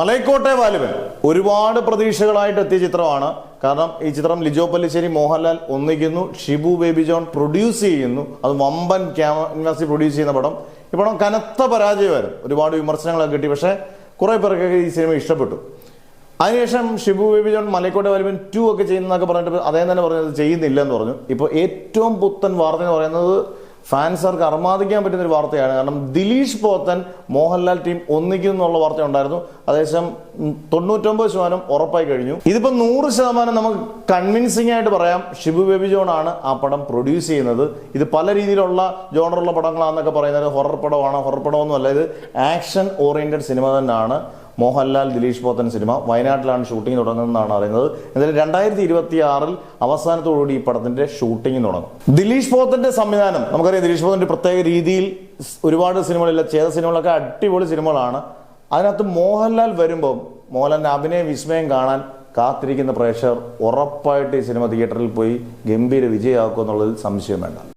മലൈക്കോട്ടെ വാലിബൻ ഒരുപാട് പ്രതീക്ഷകളായിട്ട് എത്തിയ ചിത്രമാണ്. കാരണം ഈ ചിത്രം ലിജോ പല്ലിശ്ശേരി, മോഹൻലാൽ ഒന്നിക്കുന്നു, ഷിബു ബേബി ജോൺ പ്രൊഡ്യൂസ് ചെയ്യുന്നു. അത് വമ്പൻ ക്യാൻവാസിൽ പ്രൊഡ്യൂസ് ചെയ്യുന്ന പടം. ഈ പടം കനത്ത പരാജയമായിരുന്നു, ഒരുപാട് വിമർശനങ്ങളൊക്കെ കിട്ടി. പക്ഷേ കുറെ പേർക്കൊക്കെ ഈ സിനിമ ഇഷ്ടപ്പെട്ടു. അതിനുശേഷം ഷിബു ബേബി ജോൺ മലൈക്കോട്ടെ വാലിബൻ 2 ഒക്കെ ചെയ്യുന്നതൊക്കെ പറഞ്ഞിട്ട് അദ്ദേഹം തന്നെ പറഞ്ഞത് ചെയ്യുന്നില്ല എന്ന് പറഞ്ഞു. ഇപ്പോൾ ഏറ്റവും പുത്തൻ വാർത്ത എന്ന് പറയുന്നത് ഫാൻസർക്ക് അർമാദിക്കാൻ പറ്റുന്ന ഒരു വാർത്തയാണ്. കാരണം ദിലീഷ് പോത്തൻ മോഹൻലാൽ ടീം ഒന്നിക്കും എന്നുള്ള വാർത്ത ഉണ്ടായിരുന്നു. ഏകദേശം 99% ഉറപ്പായി കഴിഞ്ഞു. ഇതിപ്പോ 100% നമുക്ക് കൺവിൻസിംഗ് ആയിട്ട് പറയാം ഷിബു ബേബി ജോൺ ആണ് ആ പടം പ്രൊഡ്യൂസ് ചെയ്യുന്നത്. ഇത് പല രീതിയിലുള്ള ജോണറുള്ള പടങ്ങളാണെന്നൊക്കെ പറയുന്നത് ഹൊറർ പടമാണ്. ഹൊറർ പടമൊന്നുമല്ല, ഇത് ആക്ഷൻ ഓറിയന്റഡ് സിനിമ തന്നെയാണ്. മോഹൻലാൽ ദിലീഷ് പോത്തൻ സിനിമ വയനാട്ടിലാണ് ഷൂട്ടിംഗ് തുടങ്ങുന്നതെന്നാണ് അറിയുന്നത്. എന്തായാലും 2026 അവസാനത്തോടുകൂടി ഈ പടത്തിന്റെ ഷൂട്ടിംഗ് തുടങ്ങും. ദിലീഷ് പോത്തന്റെ സംവിധാനം നമുക്കറിയാം. ദിലീഷ് പോത്തന്റെ പ്രത്യേക രീതിയിൽ ഒരുപാട് സിനിമകളില്ല, ചെയ്ത സിനിമകളൊക്കെ അടിപൊളി സിനിമകളാണ്. അതിനകത്ത് മോഹൻലാൽ വരുമ്പോൾ മോഹൻലാലിന്റെ അഭിനയ വിസ്മയം കാണാൻ കാത്തിരിക്കുന്ന പ്രേക്ഷകർ ഉറപ്പായിട്ട് ഈ സിനിമ തിയേറ്ററിൽ പോയി ഗംഭീര വിജയമാക്കും എന്നുള്ളതിൽ സംശയം വേണ്ട.